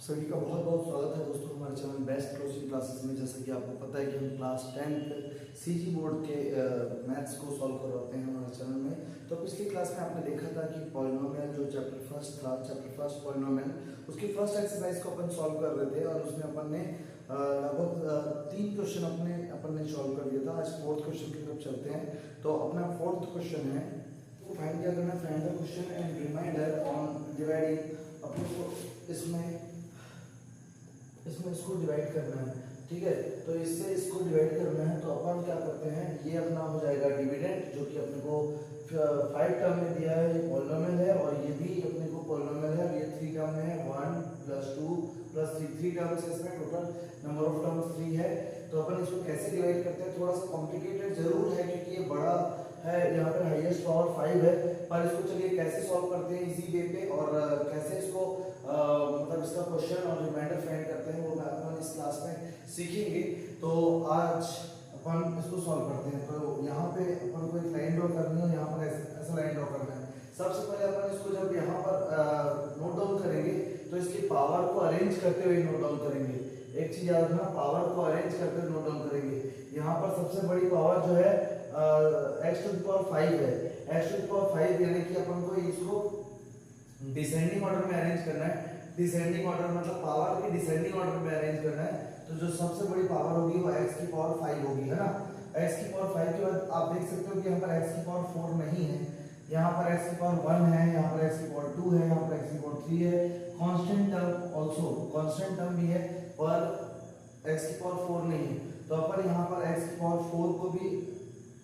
सभी का बहुत बहुत स्वागत है दोस्तों हमारे चैनल बेस्ट कोचिंग क्लासेस में। जैसा कि आपको पता है कि हम क्लास 10 सीजी बोर्ड के मैथ्स को सॉल्व करवाते हैं हमारे चैनल में। तो पिछली क्लास में आपने देखा था कि पॉलिनोमियल जो चैप्टर फर्स्ट पॉलिनोमियल, उसकी फर्स्ट एक्सरसाइज को अपन सॉल्व कर रहे थे और उसमें अपन ने लगभग 3 क्वेश्चन अपन ने सॉल्व कर दिया था। आज फोर्थ क्वेश्चन की तरफ चलते हैं। तो अपना फोर्थ क्वेश्चन है, तो फाइंड क्या करना है, find the question and remainder on dividing. अपने को इसमें इसको डिवाइड करना है, ठीक है। तो इससे इसको डिवाइड करना है तो अपन क्या करते हैं, ये अपना हो जाएगा डिविडेंड, जो कि अपने को 5 टर्म में दिया है, ये पॉलिनोमियल है और ये भी अपने को पॉलिनोमियल है। ये 3 टर्म में है, 1 + 2 + 3, 3 टर्म्स है इसमें, टोटल नंबर ऑफ टर्म्स 3 है। तो अपन इसको कैसे डिवाइड करते हैं, थोड़ा सा कॉम्प्लिकेटेड जरूर है क्योंकि ये बड़ा है, यहाँ पे हाईएस्ट पावर 5 है। पर इसको चलिए कैसे सॉल्व करते हैं इजी वे पे, और कैसे इसको मतलब इसका क्वेश्चन और रिमाइंडर फाइंड करते हैं, वो मैं अपन इस क्लास में सीखेंगे। तो आज अपन इसको सॉल्व करते हैं। तो यहाँ पे अपन को एक लाइन ड्रॉ करनी है, यहाँ पर ऐसा लाइन ड्रॉ करना है। सबसे पहले अपन इसको जब यहाँ पर नोट डाउन करेंगे तो इसकी पावर को अरेंज करते हुए नोट डाउन करेंगे। एक चीज याद रखना, पावर को अरेंज करते हुए नोट डाउन करेंगे। यहाँ पर सबसे बड़ी पावर जो है x⁵ है। x⁵ यानी कि अपन को इसको डिसेंडिंग ऑर्डर में अरेंज करना है। डिसेंडिंग ऑर्डर मतलब पावर के डिसेंडिंग ऑर्डर में अरेंज करना है। तो जो सबसे बड़ी पावर होगी वो x⁵ होगी, है ना। x⁵ के बाद आप देख सकते हो कि यहाँ पर x⁴ नहीं है, यहाँ पर x⁴ है, यहाँ पर x⁴ है, यहाँ पर x⁴ है। Constant term also, constant term भी है पर x⁴ नहीं है। तो अपन यहाँ पर x⁴ को भी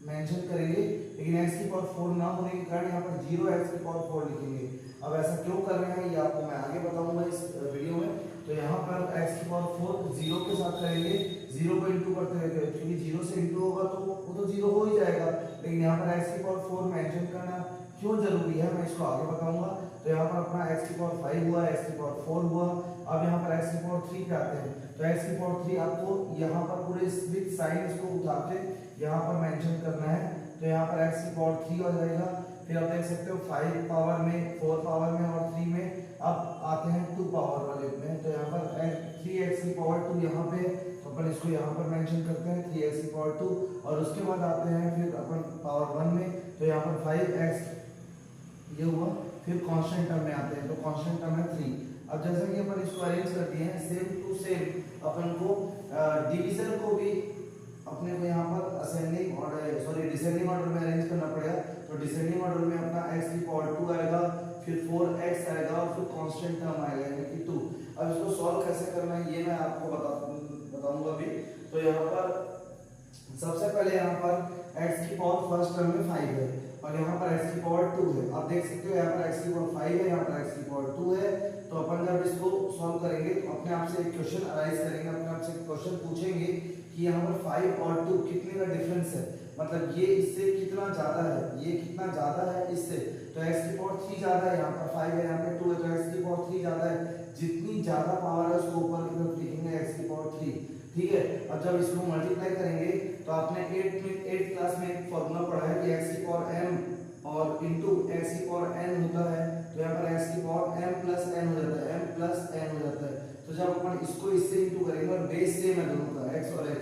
मेंशन करेंगे, लेकिन x⁴ ना होने के कारण यहाँ पर 0 x⁴ लिखेंगे। अब ऐसा क्यों कर रहे हैं ये आपको मैं आगे बताऊंगा इस वीडियो में। तो यहाँ पर x⁴ 0 के साथ करेंगे, 0 को इंटू करते हुए, क्योंकि 0 से इंटू होगा तो वो तो 0 हो ही जाएगा। लेकिन यहाँ पर x⁴ मेंशन करना क्यों जरूरी है मैं इसको आगे बताऊंगा। तो यहाँ पर अपना x⁵ हुआ, x⁴ हुआ। अब यहाँ पर x⁵ पे आते हैं। तो x⁵ आपको यहाँ पर पूरे विद साइन इसको उठा के यहाँ पर मेंशन करना है। तो यहाँ पर x⁵ हो जाएगा। फिर आप देख सकते हो 5 पावर में, 4 पावर में और 3 में। अब आते हैं 2 पावर वाले में। तो यहाँ पर 3x⁴ यहाँ पे, तो अपन इसको यहाँ पर मेंशन करते हैं 3x⁴। और उसके बाद आते हैं फिर अपन पावर 1 में। तो यहाँ पर 5x ये हुआ। फिर कांस्टेंट टर्म में आते हैं, तो कांस्टेंट टर्म है 3। अब जैसे कि अपन इसको अरेंज कर दिए हैं सेम टू सेम, अपन को डिवीजन को भी अपने को यहाँ पर असेंडिंग ऑर्डर डिसेंडिंग ऑर्डर में अरेंज करना पड़ेगा। तो डिसेंडिंग ऑर्डर में अपना x⁴ आएगा, फिर 4x आएगा और फिर कांस्टेंट टर्म आएगा यानी कि 2। अब इसको सॉल्व कैसे करना है ये मैं आपको बताऊंगा अभी। तो यहाँ पर सबसे पहले यहाँ पर x⁴ फर्स्ट टर्म में 5 है और यहाँ पर x⁴ 2 है। आप देख सकते हो यहाँ पर x⁴ 5 है, यहाँ पर x⁴ 2 है। तो अपन जब इसको सॉल्व करेंगे तो अपने आप से एक क्वेश्चन अराइज करेंगे, अपने आप से क्वेश्चन पूछेंगे कि यहाँ पर 5 और 2 कितने का डिफरेंस है, मतलब ये इससे कितना ज्यादा है, ये कितना ज्यादा है इससे। तो x⁴ ज्यादा है, यहाँ पर 5 है, यहाँ पे 2 है, तो x⁴ ज्यादा है। जितनी ज्यादा पावर है उसको ऊपर की तरफ लिखेंगे x⁴, ठीक है। अब जब इसको मल्टीप्लाई करेंगे तो आपने 8th क्लास में एक फॉर्मूला पढ़ा है कि x⁴m और इनटू x⁴n होता है। तो यहाँ पर x⁴m + n हो जाता है, m + n हो जाता है। तो जब अपन इसको इससे इंटू करेंगे और बेस सेम है दोनों का, x और x,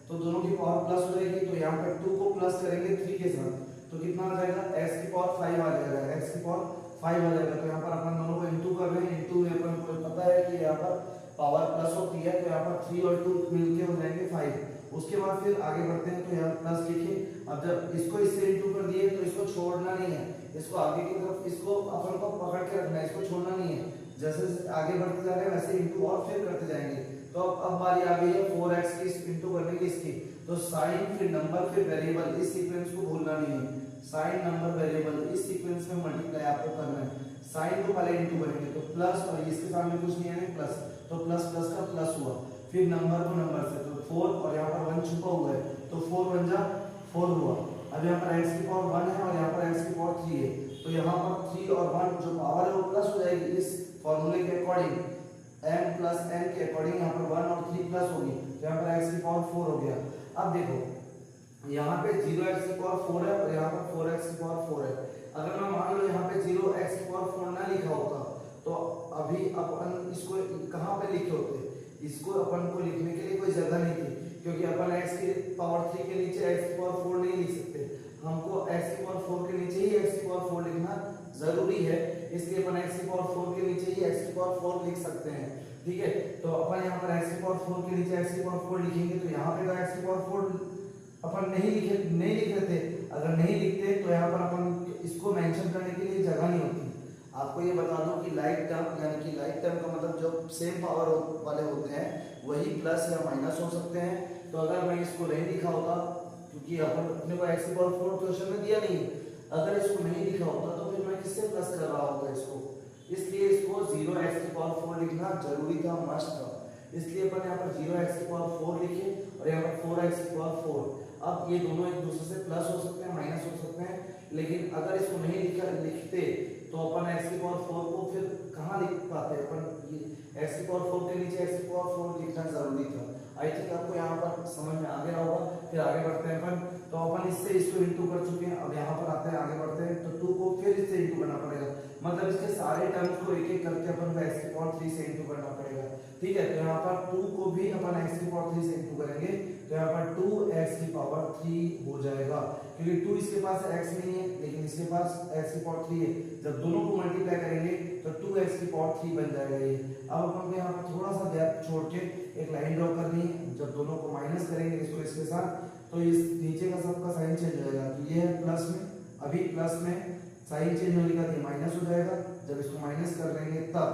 तो दोनों की पावर प्लस हो जाएगी। तो यहाँ पर 2 को प्लस करेंगे 3 के साथ, तो कितना आ जाएगा, x⁴ 5 आ जाएगा, x⁴ 5 आ जाएगा। तो यहाँ पर अपन दोनों को इंटू कर रहे हैं, इंटू में अपन को पता है कि यहाँ पर पावर प्लस होती है। तो यहाँ पर 3 और 2 मिलके हो जाएंगे 5। उसके बाद फिर आगे बढ़ते हैं, तो यहाँ प्लस लिखिए। अब जब इसको इससे इंटू कर दिए तो इसको छोड़ना नहीं है, इसको आगे की तरफ इसको अपन को पकड़ के रखना है, इसको छोड़ना नहीं है। जैसे आगे बढ़ते जा रहे हैं वैसे इंटू और फिर करते जाएंगे। तो अब बारी आ गई है 4x की इंटू करने की इसकी। तो साइन फिर नंबर फिर वेरिएबल, इस सीक्वेंस को भूलना नहीं है। साइन नंबर वेरिएबल इस सीक्वेंस में मल्टीप्लाई आपको करना है। साइन को पहले इंटू करेंगे तो प्लस, और इसके सामने कुछ नहीं है प्लस, तो प्लस प्लस का प्लस हुआ। फिर नंबर को नंबर से, तो 4 और यहाँ पर 1 छुपा हुआ है, तो 4 × 4 हुआ। अब यहाँ पर x⁴ 1 है और यहाँ पर x⁴ 3 है। तो यहाँ पर 3 और 1 जो पावर है वो प्लस हो जाएगी इस फॉर्मूले के अकॉर्डिंग, m + n के अकॉर्डिंग। यहाँ पर 1 और 3 प्लस होगी, तो यहाँ पर x⁴ हो गया। अब देखो यहाँ पे 0x⁴ है और यहाँ पर 4x⁴ है। अगर मैं मान लो यहाँ पे 0x⁴ ना लिखा होता तो अभी अपन इसको कहाँ पे लिखे होते, इसको अपन को लिखने के लिए कोई जगह नहीं थी, क्योंकि अपन x की पावर 3 के नीचे x की पावर 4 नहीं लिख सकते, हमको x की पावर 4 के नीचे ही x की पावर 4 लिखना जरूरी है, इसलिए अपन x की पावर 4 के नीचे ही x की पावर 4 लिख सकते हैं। ठीक है, तो अपन यहाँ पर x की पावर 4 के नीचे x की पावर 4 लिखेंगे, तो यहाँ पे x की पावर 4 अपन नहीं लिख रहे थे, अगर नहीं लिखते तो यहाँ पर अपन इसको मेंशन करने के लिए जगह नहीं होती। आपको ये बता दूं कि लाइक टर्म, यानी कि लाइक टर्म का मतलब जो सेम पावर वाले होते हैं वही प्लस या माइनस हो सकते हैं। तो अगर मैं इसको नहीं लिखा होता, क्योंकि अपन अपने को x की पावर 4 क्वेश्चन में दिया नहीं है, अगर इसको नहीं लिखा होता तो फिर मैं किससे प्लस कर रहा होता इसको, इसलिए इसको 0x की पावर 4 लिखना जरूरी था, मस्ट था। इसलिए अपन यहाँ पर 0x की पावर 4 लिखे और यहाँ पर 4x की पावर 4। अब ये दोनों एक दूसरे से प्लस हो सकते हैं, माइनस हो सकते हैं, लेकिन अगर इसको नहीं लिखते तो अपन x की पावर 4 को फिर कहाँ लिख पाते, अपन ये x की पावर 4 के नीचे x की पावर 4 लिखना जरूरी था। आई थिंक आपको यहाँ पर समझ में आ गया होगा। फिर आगे बढ़ते हैं अपन, तो अपन इससे इसको इंटू कर चुके हैं, अब यहाँ पर आते हैं, आगे बढ़ते हैं, तो 2 को फिर इससे इंटू करना पड़ेगा, मतलब इसके सारे टर्म्स को एक एक करके अपन को x की पावर 3 से इंटू करना पड़ेगा। ठीक है, तो यहाँ पर 2 को भी अपन x की पावर 3 से इंटू करेंगे, तो यहाँ पर 2x की पावर 3 हो जाएगा, क्योंकि 2 इसके पास x नहीं है लेकिन इसके पास x की पावर 3 है, जब दोनों को मल्टीप्लाई करेंगे तो 2x की पावर 3 बन जाएगा ये। अब अपन को यहाँ पर थोड़ा सा गैप छोड़ के एक लाइन ड्रॉ करनी है, जब दोनों को माइनस करेंगे इसको इसके साथ, तो इस नीचे का सबका साइन चेंज हो जाएगा, तो ये है प्लस में, अभी प्लस में साइन चेंज होने का ये माइनस हो जाएगा, जब इसको माइनस कर देंगे तब,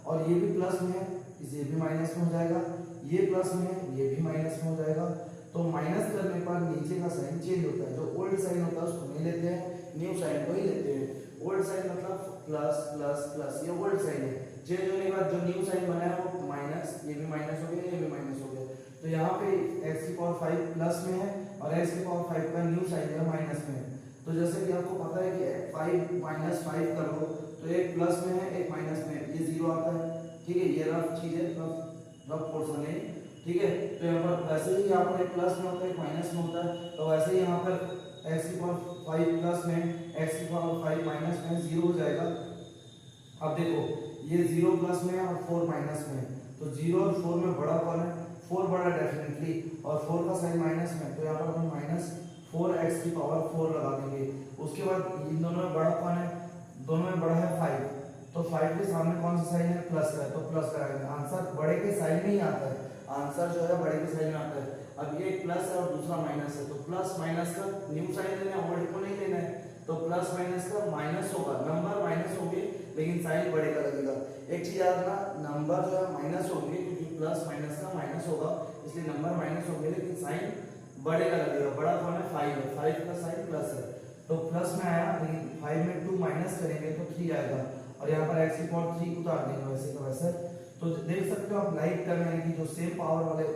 और ये भी प्लस में है, ये भी माइनस में हो जाएगा, ये प्लस में है, ये भी माइनस में हो जाएगा। तो माइनस करने पर नीचे का साइन चेंज होता है, जो ओल्ड साइन होता है उसको नहीं लेते हैं, न्यू साइन को ही लेते हैं। ओल्ड साइन मतलब प्लस प्लस प्लस, ये ओल्ड साइन है, चेंज होने के बाद जो न्यू साइन बना है वो माइनस, ये भी माइनस हो गया, ये भी माइनस हो गया। तो यहाँ पे x की पावर 5 प्लस में है और x की पावर 5 का न्यू साइन है माइनस में है। तो जैसे कि आपको पता है कि 5 माइनस 5 कर लो तो एक प्लस में है एक माइनस में है, ये जीरो आता है। ठीक है, ये रफ चीज है, रफ पोर्शन है। ठीक है, तो यहाँ पर वैसे ही यहाँ पर एक प्लस में होता है एक माइनस में होता है, तो वैसे ही यहाँ पर x की पावर 5 प्लस में x की पावर 5 माइनस में 0 हो जाएगा। अब देखो ये 0 प्लस में है और 4 माइनस में है, तो 0 और 4 में बड़ा कौन है, 4 बड़ा डेफिनेटली, और 4 का साइन माइनस में, तो यहाँ पर हम माइनस 4x की पावर 4 लगा देंगे। उसके बाद इन दोनों में बड़ा कौन है, दोनों में बड़ा है 5, तो 5 के सामने कौन सा साइन है, प्लस का है, तो प्लस लगाएंगे। आंसर बड़े के साइन में ही आता है, आंसर जो है बड़े के साइन में आता है। अब ये प्लस है और दूसरा माइनस है, तो प्लस माइनस का न्यू साइन लेना है, ओल्ड को नहीं लेना है, तो प्लस माइनस का माइनस होगा, नंबर माइनस होंगे लेकिन साइन बड़े का लगेगा। एक चीज याद रखना, नंबर जो है माइनस होंगे क्योंकि प्लस माइनस का माइनस होगा, इसलिए नंबर माइनस होंगे लेकिन साइन बड़े का लगेगा। बड़ा कौन है, 5 है, 5 का साइन प्लस है, तो प्लस में आया, लेकिन 5 में 2 माइनस करेंगे तो 3 आएगा, और यहाँ पर x की पावर 3 उतार देंगे वैसे का वैसे। तो देख सकते हो आप लाइक टर्म यानी कि जो सेम पावर वाले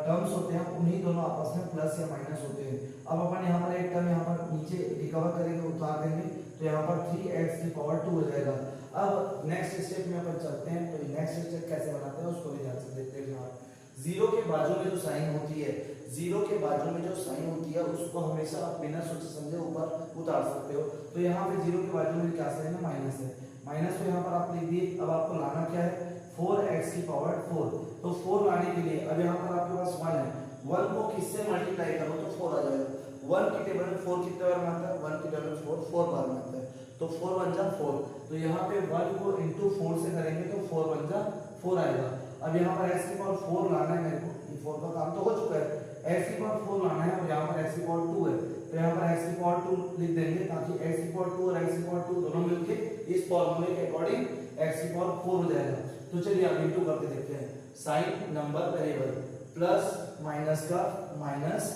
टर्म्स होते हैं उन्हीं दोनों आपस में प्लस या माइनस होते हैं। अब अपन यहाँ पर एक टर्म यहाँ पर नीचे रिकवर करेंगे, उतार देंगे, तो यहाँ पर 3x की पावर 2 हो जाएगा। अब नेक्स्ट स्टेप में अपन चलते हैं, तो नेक्स्ट स्टेप कैसे बनाते हैं उसको भी ध्यान से देखते हैं। आप जीरो के बाजू में जो साइन होती है, जीरो के बाजू में जो साइन होती है उसको हमेशा आप बिना सोचे समझे ऊपर उतार सकते हो। तो यहाँ पे जीरो के बाजू में क्या साइन है, माइनस है, माइनस को यहाँ पर आप लिख दिए। अब आपको लाना क्या है, 4x की पावर 4, तो 4 लाने के लिए अब यहाँ पर आपके पास 1 है, 1 को किससे मल्टीप्लाई करो तो 4 आ जाएगा। 1 की टेबल में 4 कितने बार में आता है, 1 की टेबल में 4 बार में आता है, तो 4 1 जा 4, तो यहाँ पे 1 को इंटू 4 से करेंगे तो 4 1 जा 4 आएगा। अब यहाँ पर x की पावर 4 लाना है मेरे को, ये 4 का काम तो हो चुका है, x की पावर 4 लाना है और यहाँ पर x की पावर 2 है, तो यहाँ पर x की पावर 2 लिख देंगे ताकि x की पावर 2 और x की पावर 2 दोनों मिलके इस फॉर्मूले के अकॉर्डिंग x की पावर 4 हो जाएगा। तो चलिए अब इंटू करके देखते हैं। Sign number variable plus minus का माइनस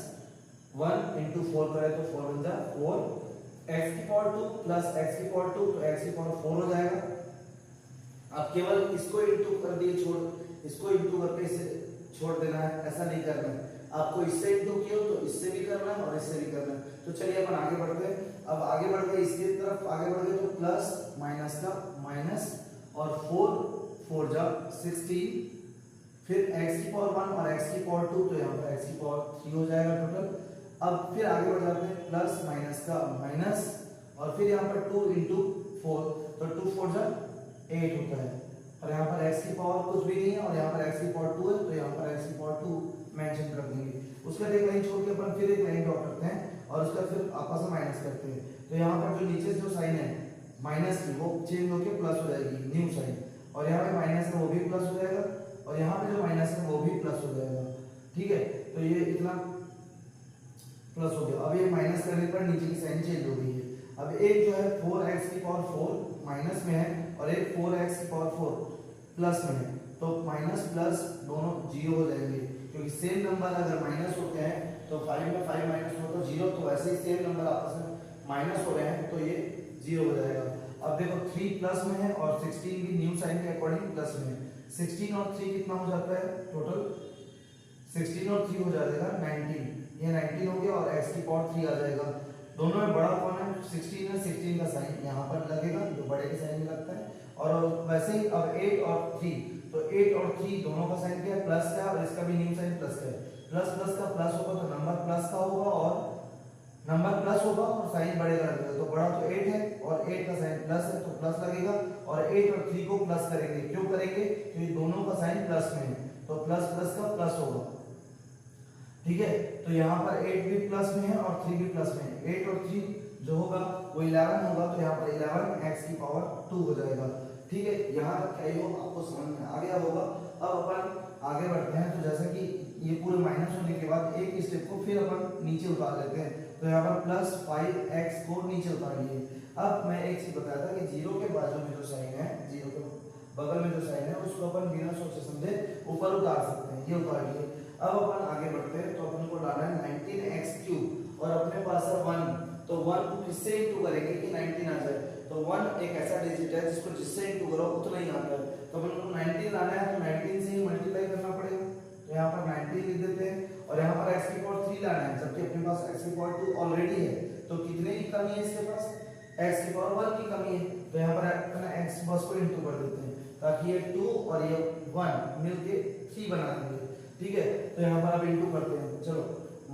1 इंटू 4 करें तो 4 बन जाए 4, x की पावर 2 प्लस x की पावर 2 तो x की पावर 4 हो जाएगा। अब केवल इसको इंटू कर दिए, छोड़ इसको इंटू करके इसे छोड़ देना है, ऐसा नहीं करना है, आपको इससे इंटू किया तो इससे भी करना है और इससे भी करना है। तो चलिए अपन आगे बढ़ते हैं। अब आगे बढ़ गए, इसकी तरफ आगे बढ़ गए तो प्लस माइनस का माइनस और 4 जा 16, फिर x की पावर 1 और x की पावर 2, तो यहाँ पर x की पावर 3 हो जाएगा टोटल। अब फिर आगे बढ़ जाते हैं, प्लस माइनस का माइनस और फिर यहाँ पर 2 इंटू 4, तो 2 4 जा 8 होता है, और यहाँ पर x की पावर कुछ भी नहीं है और यहाँ पर x की पावर 2 है, तो यहाँ पर x की पावर 2 मेंशन कर देंगे। उसका एक लाइन छोड़ के अपन फिर एक लाइन ड्रॉ करते हैं और उसका फिर आपस में माइनस करते हैं। तो यहाँ पर जो नीचे जो साइन है माइनस की वो चेंज होकर प्लस हो जाएगी, न्यू साइन, और यहाँ पे माइनस है वो भी प्लस हो जाएगा, और यहाँ पे जो माइनस है वो भी प्लस हो जाएगा। ठीक है, तो ये इतना प्लस हो गया। अब ये माइनस करने पर नीचे की साइन चेंज हो गई है। अब एक जो है 4x की पावर 4 माइनस में है और एक 4x की पावर 4 प्लस में है, तो माइनस प्लस दोनों जीरो हो जाएंगे, क्योंकि सेम नंबर अगर माइनस होते हैं तो 5 में 5 माइनस हो तो 0, तो वैसे ही सेम नंबर आपस में माइनस हो रहे हैं तो ये 0 हो जाएगा। अब देखो 3 प्लस में है और 16 भी न्यू साइन के अकॉर्डिंग प्लस में है। 16 और 3 कितना हो जाता है टोटल, 16 और 3 हो जाएगा 19, ये 19 हो गया और x की पावर 3 आ जाएगा। दोनों में बड़ा कौन है, 16 है, 16 का साइन यहाँ पर लगेगा जो बड़े के साइन में लगता है। और वैसे ही अब 8 और 3, तो 8 और 3 दोनों का साइन क्या है, प्लस का, और इसका भी न्यू साइन प्लस का है। प्लस प्लस का प्लस होगा तो नंबर प्लस का होगा और नंबर प्लस होगा और साइन बढ़ेगा लगेगा, तो बड़ा तो 8 है और 8 का साइन प्लस है तो प्लस लगेगा, और 8 और 3 को प्लस करेंगे, क्यों करेंगे, क्योंकि दोनों का साइन प्लस में है, तो प्लस प्लस का प्लस होगा। ठीक है, तो यहाँ पर 8 भी प्लस में है और 3 भी प्लस में है, 8 और 3 जो होगा वो 11 होगा, तो यहाँ पर 11 x की पावर 2 हो जाएगा। ठीक है, यहाँ तक क्या ही हो आपको समझ में आ गया होगा। अब अपन आगे बढ़ते हैं, तो जैसा कि ये पूरे माइनस होने के बाद एक स्टेप को फिर अपन नीचे उतार लेते हैं, तो यहाँ पर प्लस 5x को नीचे उतार लिए। अब मैं एक चीज बताया था कि 0 के बाजू में जो साइन है, 0 के बगल में जो साइन है उसको अपन बिना सोचे समझे ऊपर उतार सकते हैं, ये उतार लिए। अब अपन आगे बढ़ते हैं, तो अपन को लाना है 19x³ और अपने पास है 1, तो 1 को किससे इंटू करेंगे कि 19 आ जाए, तो 1 एक ऐसा डिजिट है जिसको जिससे इंटू करो उतना ही आता है, तो अपन को 19 लाना है तो 19 से ही मल्टीप्लाई करना पड़ेगा, तो यहाँ पर 19 लिख देते हैं, और यहाँ पर x की पावर 3 लाना है, जबकि अपने पास x की पावर 2 ऑलरेडी है, तो कितने की कमी है इसके पास, x की पावर 1 की कमी है, तो यहाँ पर अपना x बस को इंटू कर देते हैं ताकि ये 2 और ये 1 मिलके 3 बना देंगे। ठीक है, तो यहाँ पर अब इंटू करते हैं, चलो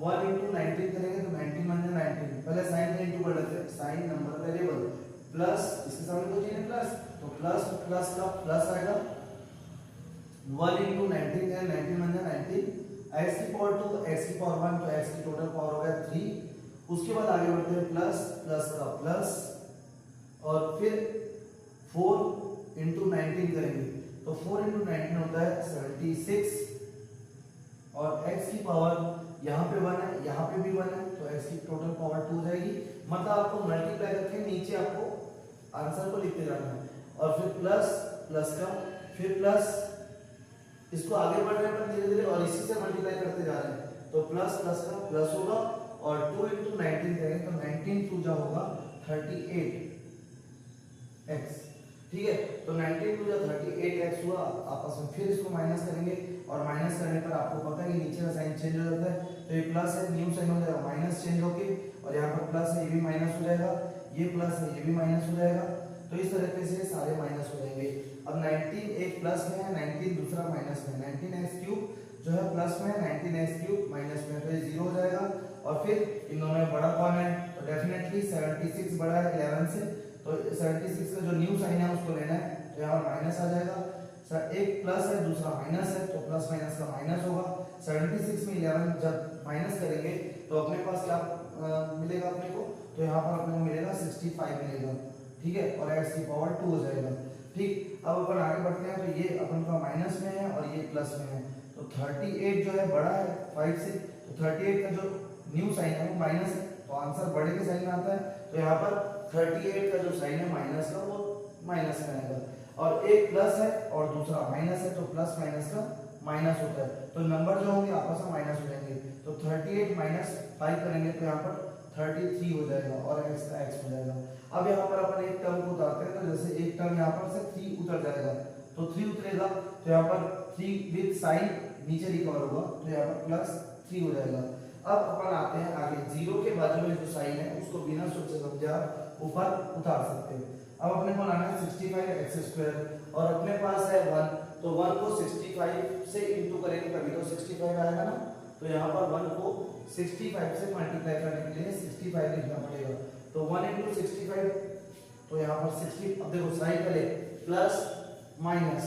1 इंटू 19 करेंगे तो 19 बन जाए 19, पहले साइन का इंटू कर लेते हैं, साइन नंबर वेरिएबल प्लस इसके सामने कुछ नहीं प्लस, तो प्लस प्लस का प्लस आएगा, 1 इंटू 19 है 19 बन जाए 19, x की पावर 2 x की पावर 1, तो x की टोटल पावर हो गया 3। उसके बाद आगे बढ़ते हैं, प्लस प्लस का प्लस और फिर 4 इंटू 19 करेंगे, तो 4 इंटू 19 होता है 76, और x की पावर यहाँ पे 1 है, यहाँ पे भी 1 है, तो x की टोटल पावर 2 हो जाएगी। मतलब आपको मल्टीप्लाई करके नीचे आपको आंसर को लिखते जाना है, और फिर प्लस प्लस का फिर प्लस, इसको आगे बढ़ रहे हैं धीरे धीरे और इसी से मल्टीप्लाई करते जा रहे हैं, तो प्लस प्लस का प्लस होगा, और 2 इंटू 19 करेंगे तो 19 2 जा होगा 38x। ठीक है, तो 19 2 जा 38x हुआ, आपस में फिर इसको माइनस करेंगे, और माइनस करने पर आपको पता है कि नीचे का साइन चेंज हो जाता है, तो ये प्लस है न्यू साइन हो जाएगा माइनस चेंज होके, और यहाँ पर प्लस है ये भी माइनस हो जाएगा, ये प्लस है ये भी माइनस हो जाएगा, तो इस तरीके से सारे माइनस हो जाएंगे। अब 19 एक प्लस में है, 19 दूसरा माइनस में, 19x³ जो है प्लस में है, 19x³ माइनस में, तो ये 0 हो जाएगा। और फिर इन दोनों में बड़ा कौन है, तो डेफिनेटली 76 बड़ा है 11 से, तो 76 का जो न्यू साइन है उसको लेना है, तो यहाँ माइनस आ जाएगा, एक प्लस है दूसरा माइनस है, तो प्लस माइनस का माइनस होगा। 76 में 11 जब माइनस करेंगे तो अपने पास क्या मिलेगा अपने को, तो यहाँ पर अपने को मिलेगा 65 मिलेगा। ठीक है, और x की पावर 2 हो जाएगा। ठीक, अब अपन आगे बढ़ते हैं, तो ये अपन का माइनस में है और ये प्लस में है, तो 38 जो है बड़ा है 5 से, तो 38 का जो न्यू साइन है वो माइनस है, तो आंसर बड़े के साइन में आता है, तो यहाँ पर 38 का जो साइन है माइनस का वो माइनस में आएगा, और एक प्लस है और दूसरा माइनस है, तो प्लस माइनस का माइनस होता है, तो नंबर जो होंगे आपस में माइनस हो जाएंगे, तो 38 माइनस 5 करेंगे तो यहाँ पर 33 हो जाएगा और x का x हो जाएगा। अब यहाँ पर अपन एक टर्म को उतारते हैं, तो जैसे एक टर्म यहाँ पर से 3 उतर जाएगा, तो 3 उतरेगा, तो यहाँ पर 3 विद साइन नीचे रिकवर होगा, तो यहाँ पर प्लस 3 हो जाएगा। अब अपन आते हैं आगे, 0 के बाजू में जो साइन है उसको बिना सोचे समझे ऊपर उतार सकते हैं। अब अपने को लाना है 65x², और अपने पास है 1, तो 1 को 65 से इंटू करेंगे कभी तो 65 आएगा ना, तो यहाँ पर 1 को 65 से मल्टीप्लाई करने के लिए 65 लिखना पड़ेगा, तो 1 इंटू 65, तो यहाँ पर 60, अब देखो साइन पहले प्लस माइनस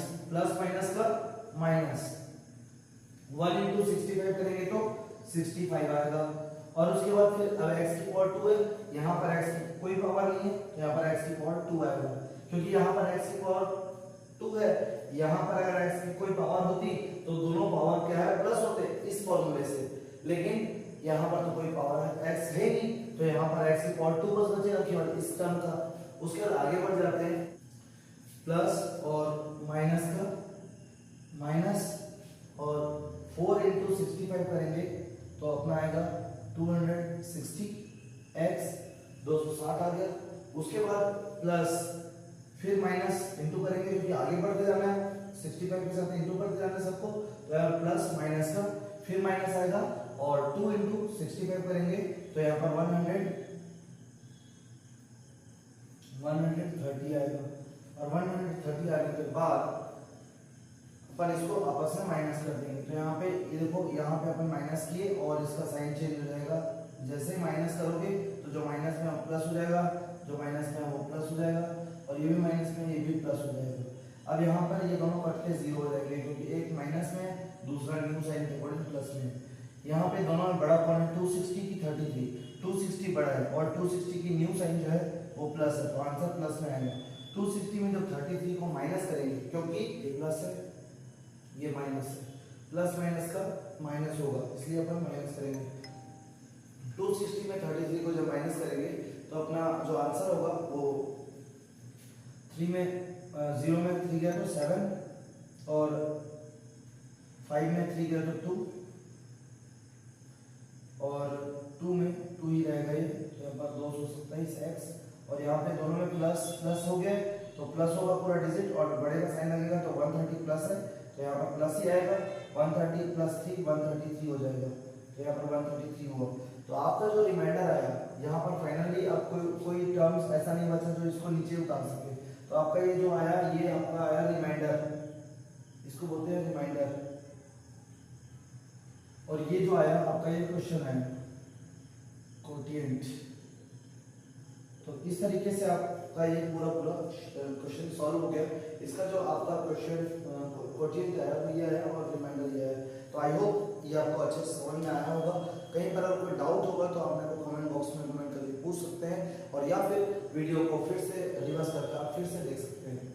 का माइनस 1 इंटू 65 करेंगे तो 65 आएगा। और उसके बाद फिर अब x की पावर 2 है, यहाँ पर x की कोई पावर नहीं है तो यहाँ पर x की पावर 2 आएगा, क्योंकि यहाँ पर x की पावर 2 है। यहाँ पर अगर x की कोई पावर होती तो दोनों पावर क्या है प्लस होते इस फॉर्मूले से, लेकिन यहाँ पर तो कोई पावर है x है नहीं, तो यहाँ पर x की पावर 2 बस बचेगा केवल इस टर्म का। उसके बाद आगे बढ़ जाते हैं, प्लस और माइनस का माइनस और 4 इंटू 65 करेंगे तो अपना आएगा 260 x 260 आ गया। उसके बाद प्लस फिर माइनस इंटू करेंगे क्योंकि आगे बढ़ते जाना है, 65 के साथ इंटू करते जाना है सबको, तो यहाँ प्लस माइनस का फिर माइनस आएगा और 2 इंटू 65 करेंगे तो यहाँ पर 130 आएगा। और 130 आने के बाद अपन इसको आपस में माइनस कर देंगे, तो यहाँ पे ये देखो यहाँ पे अपन माइनस किए और इसका साइन चेंज हो जाएगा। जैसे ही माइनस करोगे तो जो माइनस में वो प्लस हो जाएगा, जो माइनस में वो प्लस हो जाएगा, और ये भी माइनस में ये भी प्लस हो जाएगा। अब यहाँ पर ये दोनों कट के जीरो हो जाएंगे क्योंकि एक माइनस में दूसरा न्यू साइन के अकॉर्डिंग प्लस में। यहाँ पे दोनों में बड़ा कौन है 260 की 33, 260 बड़ा है और 260 की न्यू साइन जो है वो प्लस है, तो आंसर प्लस में आएगा। 260 में जब 33 को माइनस करेंगे क्योंकि ये प्लस है ये माइनस है, प्लस माइनस का माइनस होगा इसलिए अपन माइनस करेंगे। 260 में 33 को जब माइनस करेंगे तो अपना जो आंसर होगा वो 3 में 0 में 3 गया तो 7 और 5 में 3 गया तो 2 और 2 में 2 ही रहेगा ये, तो यहाँ पर 227x और यहाँ पे दोनों में प्लस प्लस हो गए तो प्लस होगा पूरा डिजिट और बड़े का साइन लगेगा तो 130 प्लस है तो यहाँ पर प्लस ही आएगा। 130 प्लस 3 133 हो जाएगा, तो यहाँ पर 133 हुआ। तो आपका जो रिमाइंडर आया यहाँ पर फाइनली अब कोई टर्म्स ऐसा नहीं बचा जो इसको नीचे उतार सके, तो आपका ये जो आया ये आपका आया रिमाइंडर, इसको बोलते हैं रिमाइंडर। और ये जो आया आपका ये क्वेश्चन है कोटिएंट। तो इस तरीके से आपका ये पूरा क्वेश्चन सॉल्व हो गया। इसका जो आपका क्वेश्चन कोटिएंट आया वो ये है और रिमाइंडर ये है। तो आई होप ये आपको अच्छे से समझ में आया होगा। कहीं पर अगर कोई डाउट होगा तो आप मेरे को कमेंट बॉक्स में कमेंट करके पूछ सकते हैं, और या फिर वीडियो को फिर से रिवर्स करके आप फिर से देख सकते हैं।